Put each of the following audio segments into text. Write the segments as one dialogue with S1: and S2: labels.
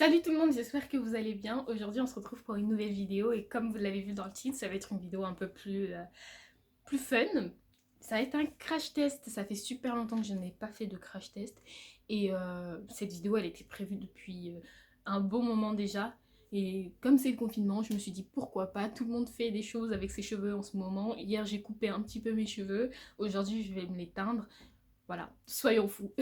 S1: Salut tout le monde, j'espère que vous allez bien. Aujourd'hui on se retrouve pour une nouvelle vidéo et comme vous l'avez vu dans le titre, ça va être une vidéo un peu plus fun. Ça va être un crash test, ça fait super longtemps que je n'ai pas fait de crash test et cette vidéo elle était prévue depuis un bon moment déjà. Et comme c'est le confinement, je me suis dit pourquoi pas, tout le monde fait des choses avec ses cheveux en ce moment. Hier j'ai coupé un petit peu mes cheveux, aujourd'hui je vais me les teindre. Voilà, soyons fous.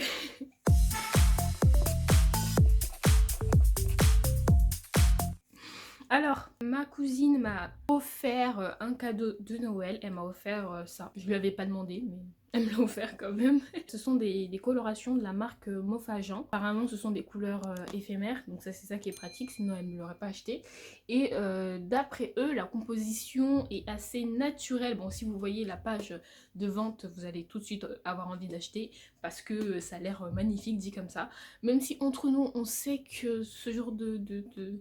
S1: Alors, ma cousine m'a offert un cadeau de Noël. Elle m'a offert ça. Je lui avais pas demandé, mais elle me l'a offert quand même. Ce sont des colorations de la marque Mofajan. Apparemment, ce sont des couleurs éphémères. Donc ça, c'est ça qui est pratique, sinon elle ne me l'aurait pas acheté. Et d'après eux, la composition est assez naturelle. Bon, si vous voyez la page de vente, vous allez tout de suite avoir envie d'acheter parce que ça a l'air magnifique dit comme ça. Même si entre nous, on sait que ce genre de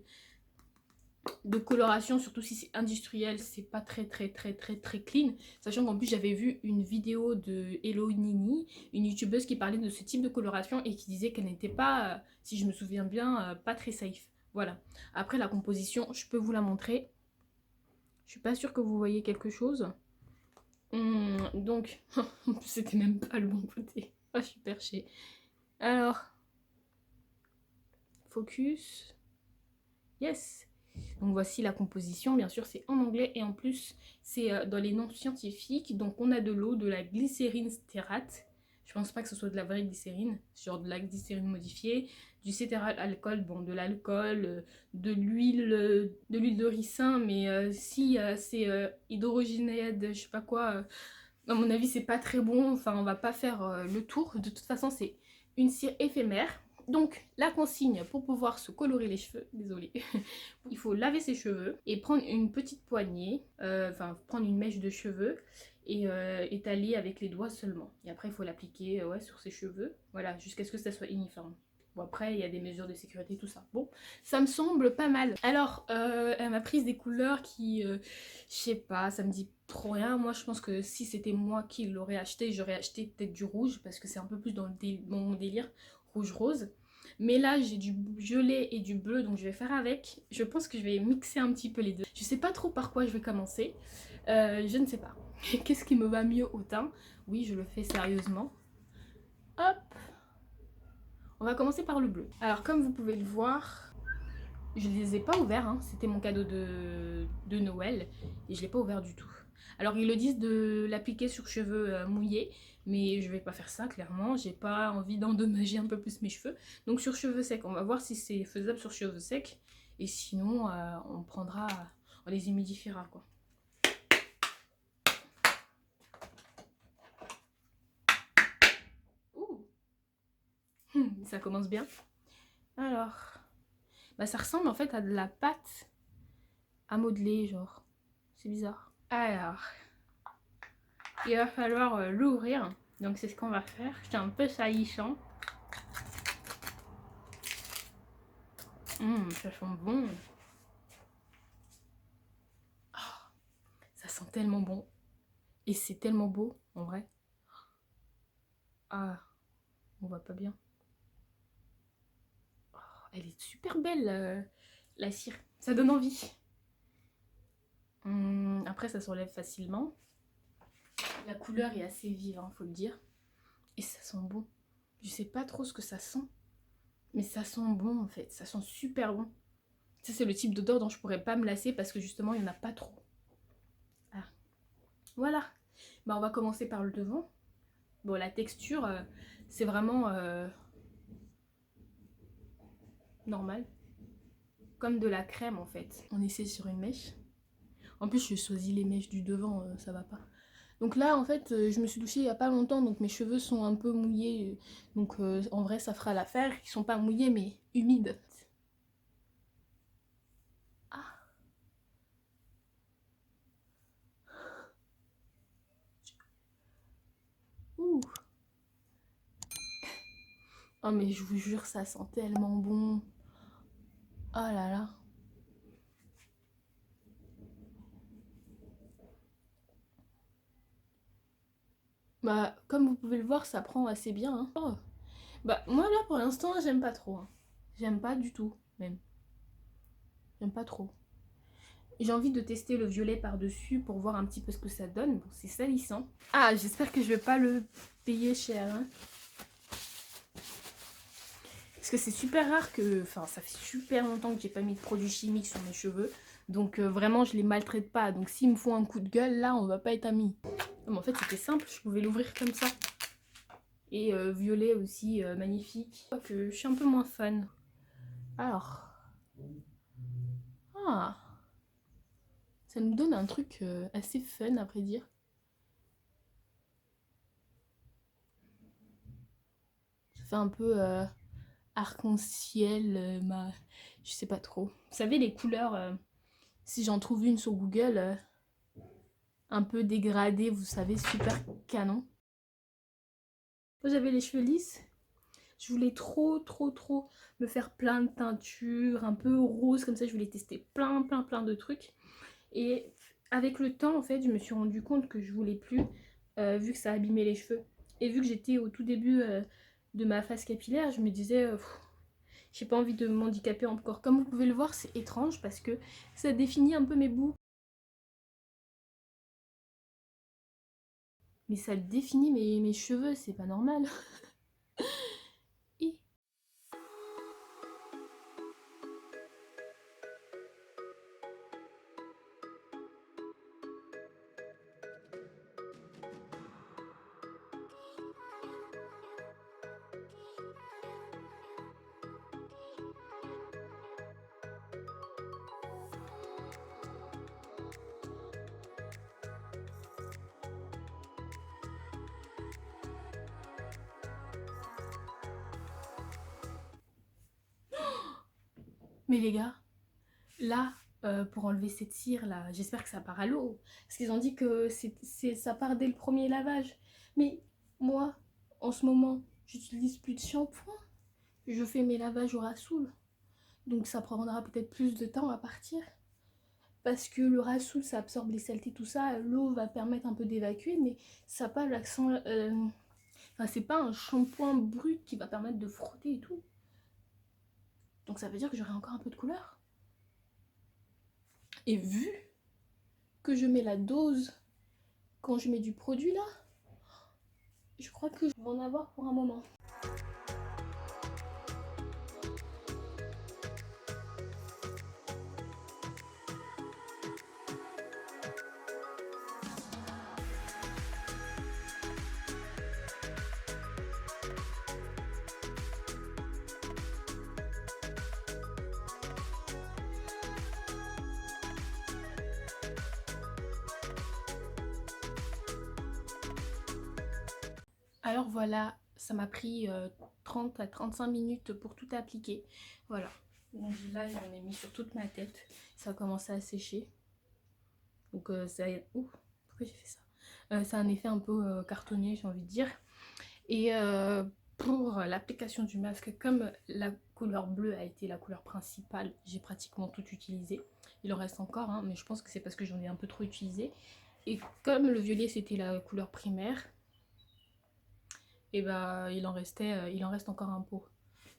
S1: coloration, surtout si c'est industriel, c'est pas très clean. Sachant qu'en plus j'avais vu une vidéo de Hello Nini, une youtubeuse qui parlait de ce type de coloration et qui disait qu'elle n'était pas, si je me souviens bien, pas très safe. Voilà. Après la composition, je peux vous la montrer. Je suis pas sûre que vous voyez quelque chose. Donc, en plus c'était même pas le bon côté. Oh, je suis perchée. Alors, focus. Yes. Donc voici la composition, bien sûr c'est en anglais et en plus c'est dans les noms scientifiques. Donc on a de l'eau, de la glycérine stérate, je pense pas que ce soit de la vraie glycérine, genre de la glycérine modifiée, du cétéralcool, bon de l'alcool, de l'huile de ricin, mais si c'est hydrogénade, je sais pas quoi, à mon avis c'est pas très bon, enfin on va pas faire le tour, de toute façon c'est une cire éphémère. Donc la consigne pour pouvoir se colorer les cheveux, désolée, il faut laver ses cheveux et prendre une petite poignée, enfin prendre une mèche de cheveux et étaler avec les doigts seulement. Et après il faut l'appliquer ouais, sur ses cheveux, voilà, jusqu'à ce que ça soit uniforme. Bon après il y a des mesures de sécurité, tout ça. Bon, ça me semble pas mal. Alors elle m'a prise des couleurs qui, je sais pas, ça me dit trop rien. Moi je pense que si c'était moi qui l'aurais acheté, j'aurais acheté peut-être du rouge parce que c'est un peu plus dans mon délire rouge-rose. Mais là j'ai du violet et du bleu donc je vais faire avec. Je pense que je vais mixer un petit peu les deux. Je sais pas trop par quoi je vais commencer. Je ne sais pas. Qu'est-ce qui me va mieux au teint? Oui, je le fais sérieusement. Hop. On va commencer par le bleu. Alors comme vous pouvez le voir, je les ai pas ouverts, hein. C'était mon cadeau de Noël et je l'ai pas ouvert du tout. Alors ils le disent de l'appliquer sur cheveux mouillés, mais je vais pas faire ça clairement, j'ai pas envie d'endommager un peu plus mes cheveux. Donc sur cheveux secs, on va voir si c'est faisable sur cheveux secs et sinon on les humidifiera quoi. Ouh. Ça commence bien. Alors, bah ça ressemble en fait à de la pâte à modeler genre, c'est bizarre. Alors, il va falloir l'ouvrir. Donc c'est ce qu'on va faire. C'est un peu salissant. Ça sent bon. Oh, ça sent tellement bon. Et c'est tellement beau, en vrai. Ah, on voit pas bien. Oh, elle est super belle, la cire. Ça donne envie. Après, ça s'enlève facilement. La couleur est assez vive, hein, faut le dire. Et ça sent bon. Je sais pas trop ce que ça sent. Mais ça sent bon, en fait. Ça sent super bon. Ça, c'est le type d'odeur dont je pourrais pas me lasser parce que justement, il n'y en a pas trop. Ah. Voilà. Bah, on va commencer par le devant. Bon, la texture, c'est vraiment normal. Comme de la crème, en fait. On essaie sur une mèche. En plus, je choisis les mèches du devant, ça va pas. Donc là, en fait, je me suis douchée il y a pas longtemps, donc mes cheveux sont un peu mouillés. Donc en vrai, ça fera l'affaire. Ils sont pas mouillés, mais humides. Ah. Ouh. Oh mais je vous jure, ça sent tellement bon. Oh là là. Bah, comme vous pouvez le voir, ça prend assez bien. Hein. Oh. Bah, moi là pour l'instant, j'aime pas trop. Hein. J'aime pas du tout. même. J'aime pas trop. J'ai envie de tester le violet par-dessus pour voir un petit peu ce que ça donne. Bon, c'est salissant. Ah, j'espère que je vais pas le payer cher. Hein. Parce que c'est super rare que... Enfin, ça fait super longtemps que j'ai pas mis de produits chimiques sur mes cheveux. Donc vraiment, je les maltraite pas. Donc s'il me faut un coup de gueule, là, on va pas être amis. Mais en fait, c'était simple. Je pouvais l'ouvrir comme ça. Et violet aussi, magnifique. Je crois que je suis un peu moins fan. Alors... Ah, ça nous donne un truc assez fun, à vrai dire. Ça fait un peu arc-en-ciel, je sais pas trop. Vous savez, les couleurs, si j'en trouve une sur Google, un peu dégradée, vous savez, super canon. Moi, j'avais les cheveux lisses. Je voulais trop me faire plein de teintures, un peu rose, comme ça, je voulais tester plein de trucs. Et avec le temps, en fait, je me suis rendu compte que je voulais plus, vu que ça abîmait les cheveux. Et vu que j'étais au tout début de ma phase capillaire, je me disais, j'ai pas envie de m'handicaper encore. Comme vous pouvez le voir, c'est étrange parce que ça définit un peu mes boucles. Mais ça définit mes cheveux, c'est pas normal. Hi. Mais les gars, là, pour enlever cette cire là, j'espère que ça part à l'eau. Parce qu'ils ont dit que ça part dès le premier lavage. Mais moi, en ce moment, j'utilise plus de shampoing. Je fais mes lavages au rassoul. Donc ça prendra peut-être plus de temps à partir. Parce que le rassoul, ça absorbe les saletés, tout ça. L'eau va permettre un peu d'évacuer, mais ça n'a pas l'accent... Enfin, c'est pas un shampoing brut qui va permettre de frotter et tout. Donc ça veut dire que j'aurai encore un peu de couleur. Et vu que je mets la dose quand je mets du produit là, je crois que je vais en avoir pour un moment. Alors voilà, ça m'a pris 30 à 35 minutes pour tout appliquer. Voilà. Donc là, j'en ai mis sur toute ma tête. Ça a commencé à sécher. Donc ça... Ouh, pourquoi j'ai fait ça ça a un effet un peu cartonné, j'ai envie de dire. Et pour l'application du masque, comme la couleur bleue a été la couleur principale, j'ai pratiquement tout utilisé. Il en reste encore, hein, mais je pense que c'est parce que j'en ai un peu trop utilisé. Et comme le violet c'était la couleur primaire, et bah il en reste encore un pot.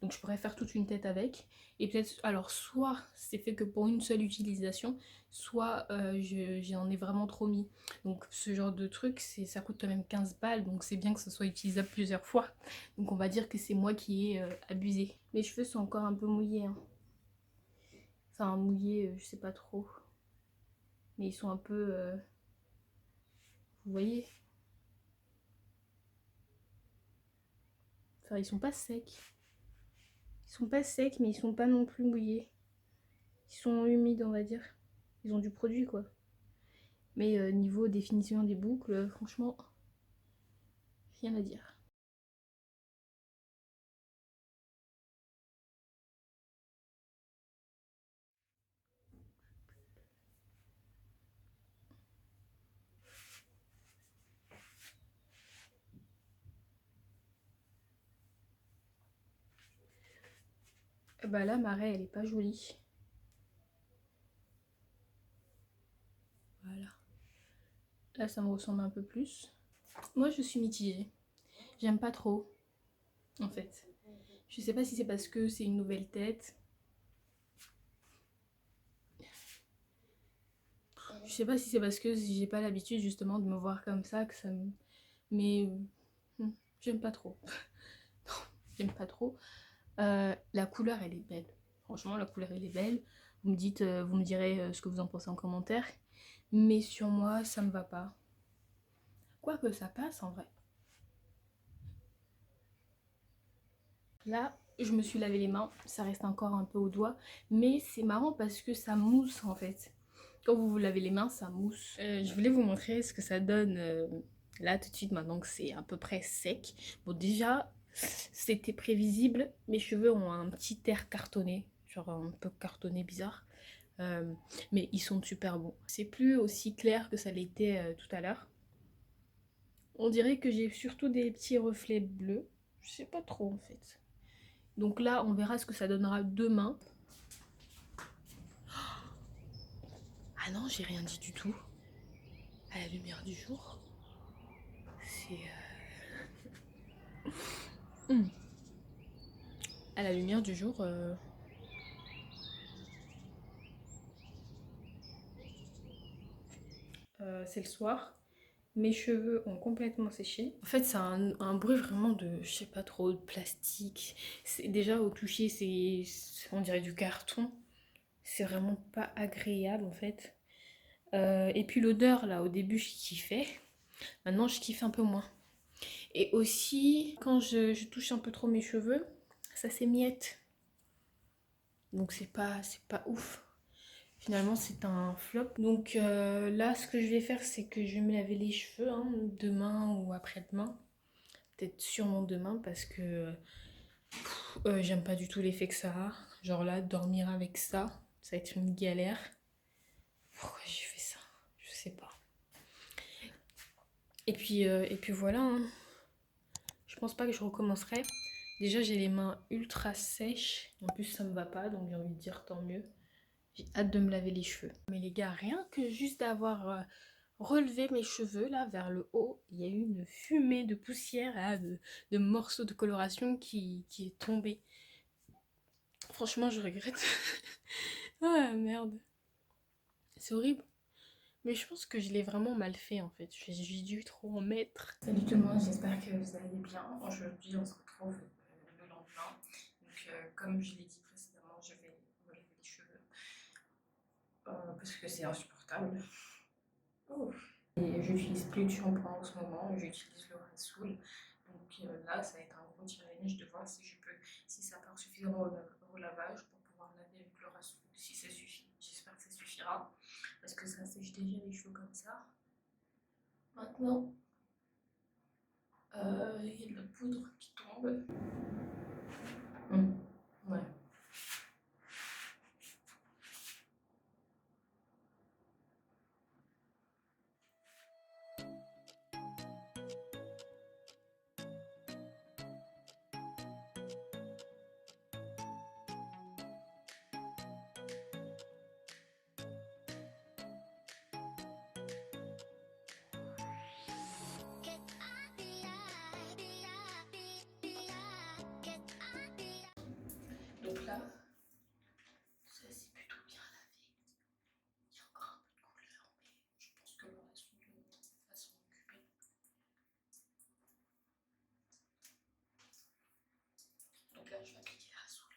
S1: Donc je pourrais faire toute une tête avec. Et peut-être, alors soit c'est fait que pour une seule utilisation, soit j'en ai vraiment trop mis. Donc ce genre de truc, ça coûte quand même 15 balles, donc c'est bien que ce soit utilisable plusieurs fois. Donc on va dire que c'est moi qui ai abusé. Mes cheveux sont encore un peu mouillés. Hein. Enfin mouillés, je sais pas trop. Mais ils sont un peu... vous voyez? Enfin ils sont pas secs. Ils sont pas secs, mais ils sont pas non plus mouillés. Ils sont humides, on va dire. Ils ont du produit, quoi. Mais niveau définition des boucles, franchement, rien à dire. Bah là, ma raie, elle est pas jolie. Voilà. Là, ça me ressemble un peu plus. Moi, je suis mitigée. J'aime pas trop, en fait. Je sais pas si c'est parce que c'est une nouvelle tête. Je sais pas si c'est parce que j'ai pas l'habitude justement de me voir comme ça que ça me... Mais j'aime pas trop. Non, j'aime pas trop. La couleur elle est belle. Franchement la couleur elle est belle. Vous me dites, vous me direz ce que vous en pensez en commentaire. Mais sur moi ça me va pas. Quoique ça passe en vrai. Là, je me suis lavé les mains, ça reste encore un peu au doigt, mais c'est marrant parce que ça mousse en fait. Quand vous vous lavez les mains, ça mousse. Je voulais vous montrer ce que ça donne là tout de suite maintenant que c'est à peu près sec. Bon déjà, c'était prévisible, mes cheveux ont un petit air cartonné, genre un peu cartonné bizarre. Mais ils sont super bons. C'est plus aussi clair que ça l'était tout à l'heure. On dirait que j'ai surtout des petits reflets bleus. Je sais pas trop en fait. Donc là, on verra ce que ça donnera demain. Ah non, j'ai rien dit du tout. À la lumière du jour. C'est... À la lumière du jour... c'est le soir. Mes cheveux ont complètement séché. En fait, c'est un bruit vraiment de, je sais pas trop, de plastique. Déjà, au toucher, on dirait du carton. C'est vraiment pas agréable, en fait. Et puis l'odeur, là, au début, je kiffais. Maintenant, je kiffe un peu moins. Et aussi, quand je touche un peu trop mes cheveux, ça s'émiette. Donc c'est pas ouf. Finalement, c'est un flop. Donc là, ce que je vais faire, c'est que je vais me laver les cheveux hein, demain ou après-demain. Peut-être sûrement demain parce que j'aime pas du tout l'effet que ça a. Genre là, dormir avec ça, ça va être une galère. Pourquoi j'ai fait ça? Je sais pas. Et puis voilà. Hein. Je pense pas que je recommencerai. Déjà, j'ai les mains ultra sèches. En plus, ça me va pas, donc j'ai envie de dire tant mieux. J'ai hâte de me laver les cheveux. Mais les gars, rien que juste d'avoir relevé mes cheveux là vers le haut, il y a eu une fumée de poussière, là, de morceaux de coloration qui est tombée. Franchement, je regrette. Ah merde. C'est horrible. Mais je pense que je l'ai vraiment mal fait en fait. J'ai dû trop en mettre. Salut tout le monde, j'espère que vous allez bien. Aujourd'hui, on se retrouve le lendemain. Donc, comme je l'ai dit précédemment, je vais me laver les cheveux. Parce que c'est insupportable. Oh. Et j'utilise plus de shampoing en ce moment, j'utilise le rince-soul. Donc là, ça va être un gros challenge de voir si je peux, si ça part suffisamment au lavage pour pouvoir laver avec le rince-soul, si ça suffit. J'espère que ça suffira parce que ça sèche déjà les cheveux comme ça. Maintenant, il y a de la poudre qui tombe. Ouais. Donc là, ça c'est plutôt bien lavé. Il y a encore un peu de couleur, mais je pense que le rince-soul va s'en occuper. Donc là, je vais appliquer la rince-soul.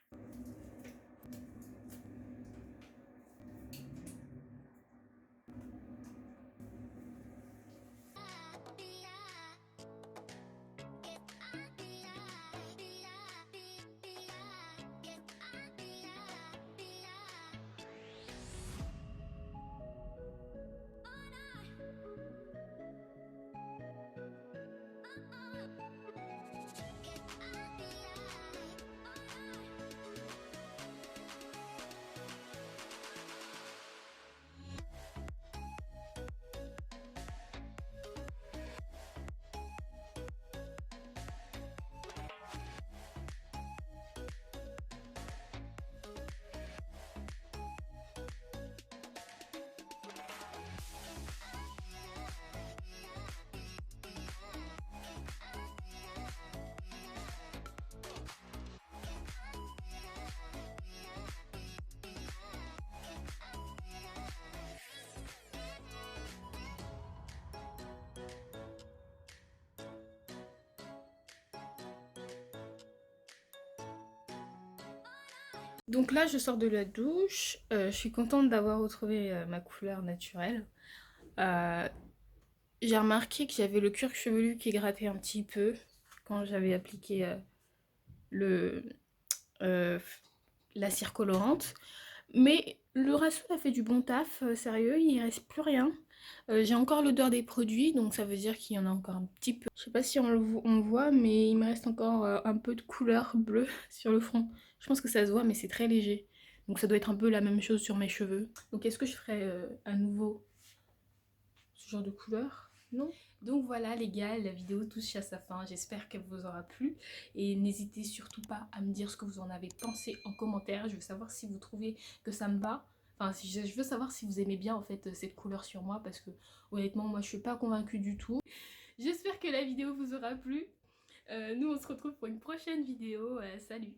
S1: Donc là, je sors de la douche. Je suis contente d'avoir retrouvé ma couleur naturelle. Euh, j'ai remarqué que j'avais le cuir chevelu qui grattait un petit peu quand j'avais appliqué le, euh, la cire colorante. Mais le rinceau a fait du bon taf, sérieux, il reste plus rien. J'ai encore l'odeur des produits, donc ça veut dire qu'il y en a encore un petit peu. Je sais pas si on le voit, mais il me reste encore un peu de couleur bleue sur le front. Je pense que ça se voit, mais c'est très léger. Donc ça doit être un peu la même chose sur mes cheveux. Donc est-ce que je ferai à nouveau ce genre de couleur? Non. Donc voilà les gars, la vidéo touche à sa fin, j'espère qu'elle vous aura plu et n'hésitez surtout pas à me dire ce que vous en avez pensé en commentaire, je veux savoir si vous trouvez que ça me va, enfin si je veux savoir si vous aimez bien en fait cette couleur sur moi parce que honnêtement moi je suis pas convaincue du tout. J'espère que la vidéo vous aura plu, nous on se retrouve pour une prochaine vidéo, salut.